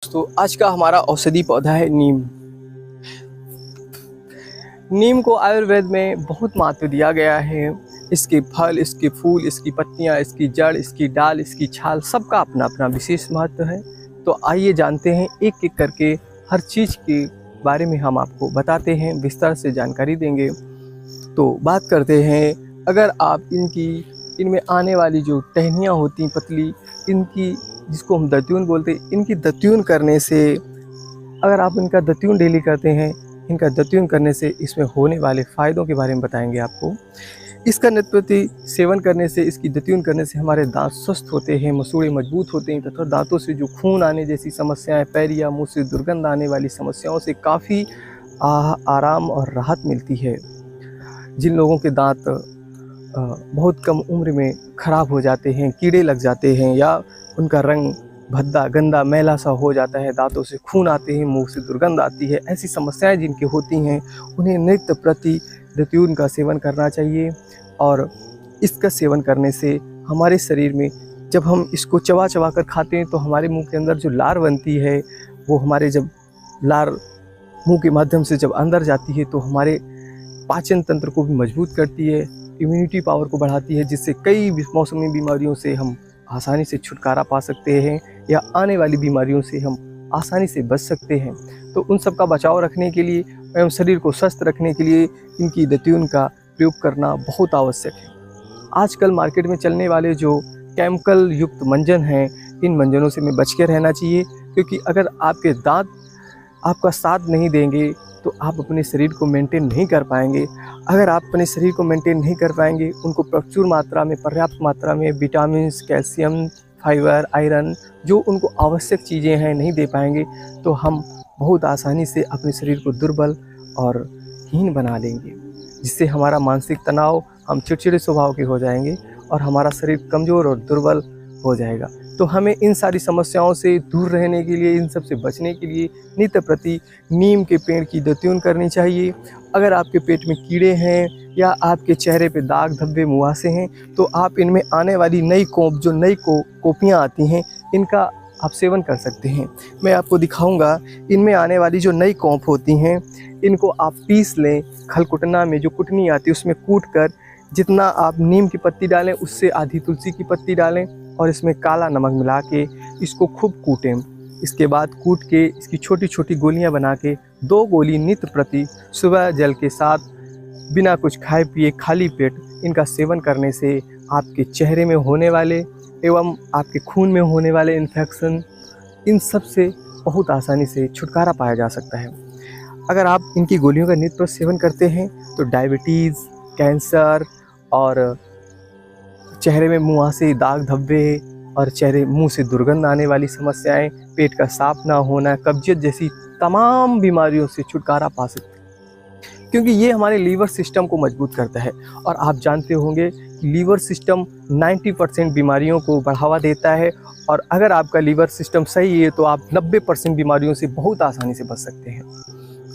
दोस्तों, आज का हमारा औषधि पौधा है नीम। नीम को आयुर्वेद में बहुत महत्व दिया गया है। इसके फल, इसके फूल, इसकी पत्तियां, इसकी जड़, इसकी डाल, इसकी छाल, सबका अपना अपना विशेष महत्व है। तो आइए जानते हैं एक एक करके, हर चीज़ के बारे में हम आपको बताते हैं, विस्तार से जानकारी देंगे। तो बात करते हैं, अगर आप इनमें आने वाली जो टहनियाँ होती हैं पतली, इनकी, जिसको हम दत्यून बोलते हैं, इनकी दत्यून करने से, अगर आप इनका दत्यून डेली करते हैं, इनका दत्यून करने से इसमें होने वाले फ़ायदों के बारे में बताएंगे आपको। इसका नित्यप्रति सेवन करने से, इसकी दत्यून करने से हमारे दांत स्वस्थ होते हैं, मसूड़े मजबूत होते हैं तथा दांतों से जो खून आने जैसी समस्याएं, पैर या मुंह से दुर्गंध आने वाली समस्याओं से काफ़ी आराम और राहत मिलती है। जिन लोगों के दांत बहुत कम उम्र में ख़राब हो जाते हैं, कीड़े लग जाते हैं, या उनका रंग भद्दा गंदा मैला सा हो जाता है, दांतों से खून आते हैं, मुंह से दुर्गंध आती है, ऐसी समस्याएं जिनकी होती हैं, उन्हें नित्य प्रति दत्यून का सेवन करना चाहिए। और इसका सेवन करने से हमारे शरीर में, जब हम इसको चबा चबा कर खाते हैं तो हमारे मुंह के अंदर जो लार बनती है, वो हमारे जब लार मुंह के माध्यम से जब अंदर जाती है तो हमारे पाचन तंत्र को भी मजबूत करती है, इम्यूनिटी पावर को बढ़ाती है, जिससे कई मौसमी बीमारियों से हम आसानी से छुटकारा पा सकते हैं, या आने वाली बीमारियों से हम आसानी से बच सकते हैं। तो उन सब का बचाव रखने के लिए एवं शरीर को स्वस्थ रखने के लिए इनकी दत्यून का प्रयोग करना बहुत आवश्यक है। आजकल मार्केट में चलने वाले जो केमिकल युक्त मंजन हैं, इन मंजनों से हमें बच के रहना चाहिए, क्योंकि अगर आपके दांत आपका साथ नहीं देंगे तो आप अपने शरीर को मेंटेन नहीं कर पाएंगे। अगर आप अपने शरीर को मेंटेन नहीं कर पाएंगे, उनको प्रचुर मात्रा में, पर्याप्त मात्रा में विटामिन, कैल्शियम, फाइबर, आयरन, जो उनको आवश्यक चीज़ें हैं, नहीं दे पाएंगे, तो हम बहुत आसानी से अपने शरीर को दुर्बल और हीन बना लेंगे, जिससे हमारा मानसिक तनाव, हम चिड़चिड़े स्वभाव के हो जाएंगे और हमारा शरीर कमज़ोर और दुर्बल हो जाएगा। तो हमें इन सारी समस्याओं से दूर रहने के लिए, इन सब से बचने के लिए नित्य प्रति नीम के पेड़ की दत्यून करनी चाहिए। अगर आपके पेट में कीड़े हैं या आपके चेहरे पे दाग धब्बे मुहासे हैं, तो आप इनमें आने वाली नई कोप, जो नई कोपियाँ आती हैं, इनका आप सेवन कर सकते हैं। मैं आपको दिखाऊंगा, इनमें आने वाली जो नई कोप होती हैं, इनको आप पीस लें। खलकुटना में जो कुटनी आती है उसमें कूट कर, जितना आप नीम की पत्ती डालें उससे आधी तुलसी की पत्ती डालें और इसमें काला नमक मिला के इसको खूब कूटें। इसके बाद कूट के इसकी छोटी छोटी गोलियां बना के 2 गोली नित्य प्रति सुबह जल के साथ, बिना कुछ खाए पिए, खाली पेट इनका सेवन करने से आपके चेहरे में होने वाले एवं आपके खून में होने वाले इन्फेक्शन, इन सब से बहुत आसानी से छुटकारा पाया जा सकता है। अगर आप इनकी गोलियों का नित्य सेवन करते हैं तो डायबिटीज़, कैंसर और चेहरे में मुहासे, दाग धब्बे और मुंह से दुर्गंध आने वाली समस्याएं, पेट का साफ ना होना, कब्जियत जैसी तमाम बीमारियों से छुटकारा पा सकते हैं, क्योंकि ये हमारे लीवर सिस्टम को मजबूत करता है। और आप जानते होंगे कि लीवर सिस्टम 90% बीमारियों को बढ़ावा देता है, और अगर आपका लीवर सिस्टम सही है तो आप 90% बीमारियों से बहुत आसानी से बच सकते हैं।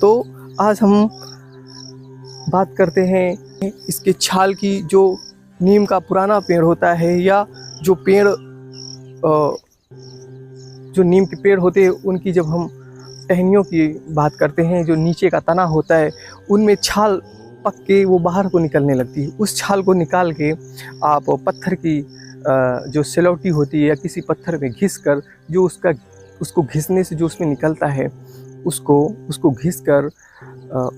तो आज हम बात करते हैं इसके छाल की। जो नीम का पुराना पेड़ होता है, या जो पेड़, जो नीम के पेड़ होते हैं, उनकी जब हम टहनियों की बात करते हैं, जो नीचे का तना होता है, उनमें छाल पक के वो बाहर को निकलने लगती है। उस छाल को निकाल के आप पत्थर की जो सिलौटी होती है या किसी पत्थर में घिस कर, जो उसको घिसने से जो उसमें निकलता है, उसको घिस कर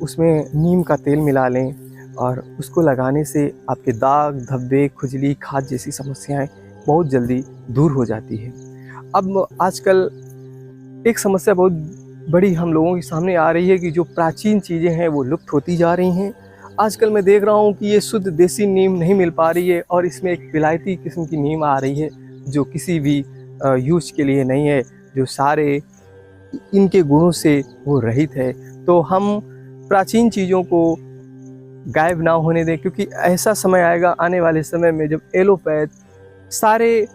उसमें नीम का तेल मिला लें, और उसको लगाने से आपके दाग धब्बे, खुजली, खाज जैसी समस्याएं बहुत जल्दी दूर हो जाती है। अब आजकल एक समस्या बहुत बड़ी हम लोगों के सामने आ रही है कि जो प्राचीन चीज़ें हैं वो लुप्त होती जा रही हैं। आजकल मैं देख रहा हूँ कि ये शुद्ध देसी नीम नहीं मिल पा रही है, और इसमें एक विलायती किस्म की नीम आ रही है, जो किसी भी यूज के लिए नहीं है, जो सारे इनके गुणों से वो रहित है। तो हम प्राचीन चीज़ों को गायब ना होने दें, क्योंकि ऐसा समय आएगा आने वाले समय में जब एलोपैथ, सारे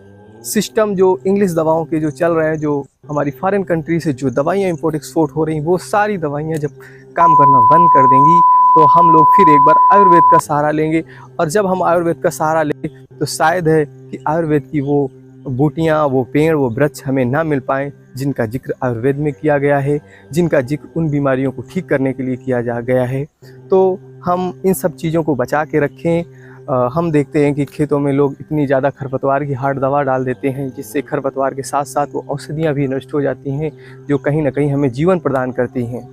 सिस्टम जो इंग्लिश दवाओं के जो चल रहे हैं, जो हमारी फॉरेन कंट्री से जो दवाइयाँ इंपोर्ट एक्सपोर्ट हो रही हैं, वो सारी दवाइयाँ जब काम करना बंद कर देंगी, तो हम लोग फिर एक बार आयुर्वेद का सहारा लेंगे। और जब हम आयुर्वेद का सहारा लेंगे तो शायद है कि आयुर्वेद की वो बूटियाँ, वो पेड़, वो वृक्ष हमें ना मिल पाएँ जिनका जिक्र आयुर्वेद में किया गया है, जिनका जिक्र उन बीमारियों को ठीक करने के लिए किया जा गया है। तो हम इन सब चीज़ों को बचा के रखें। हम देखते हैं कि खेतों में लोग इतनी ज़्यादा खरपतवार की हार्ड दवा डाल देते हैं, जिससे खरपतवार के साथ साथ वो औषधियाँ भी नष्ट हो जाती हैं, जो कहीं ना कहीं हमें जीवन प्रदान करती हैं।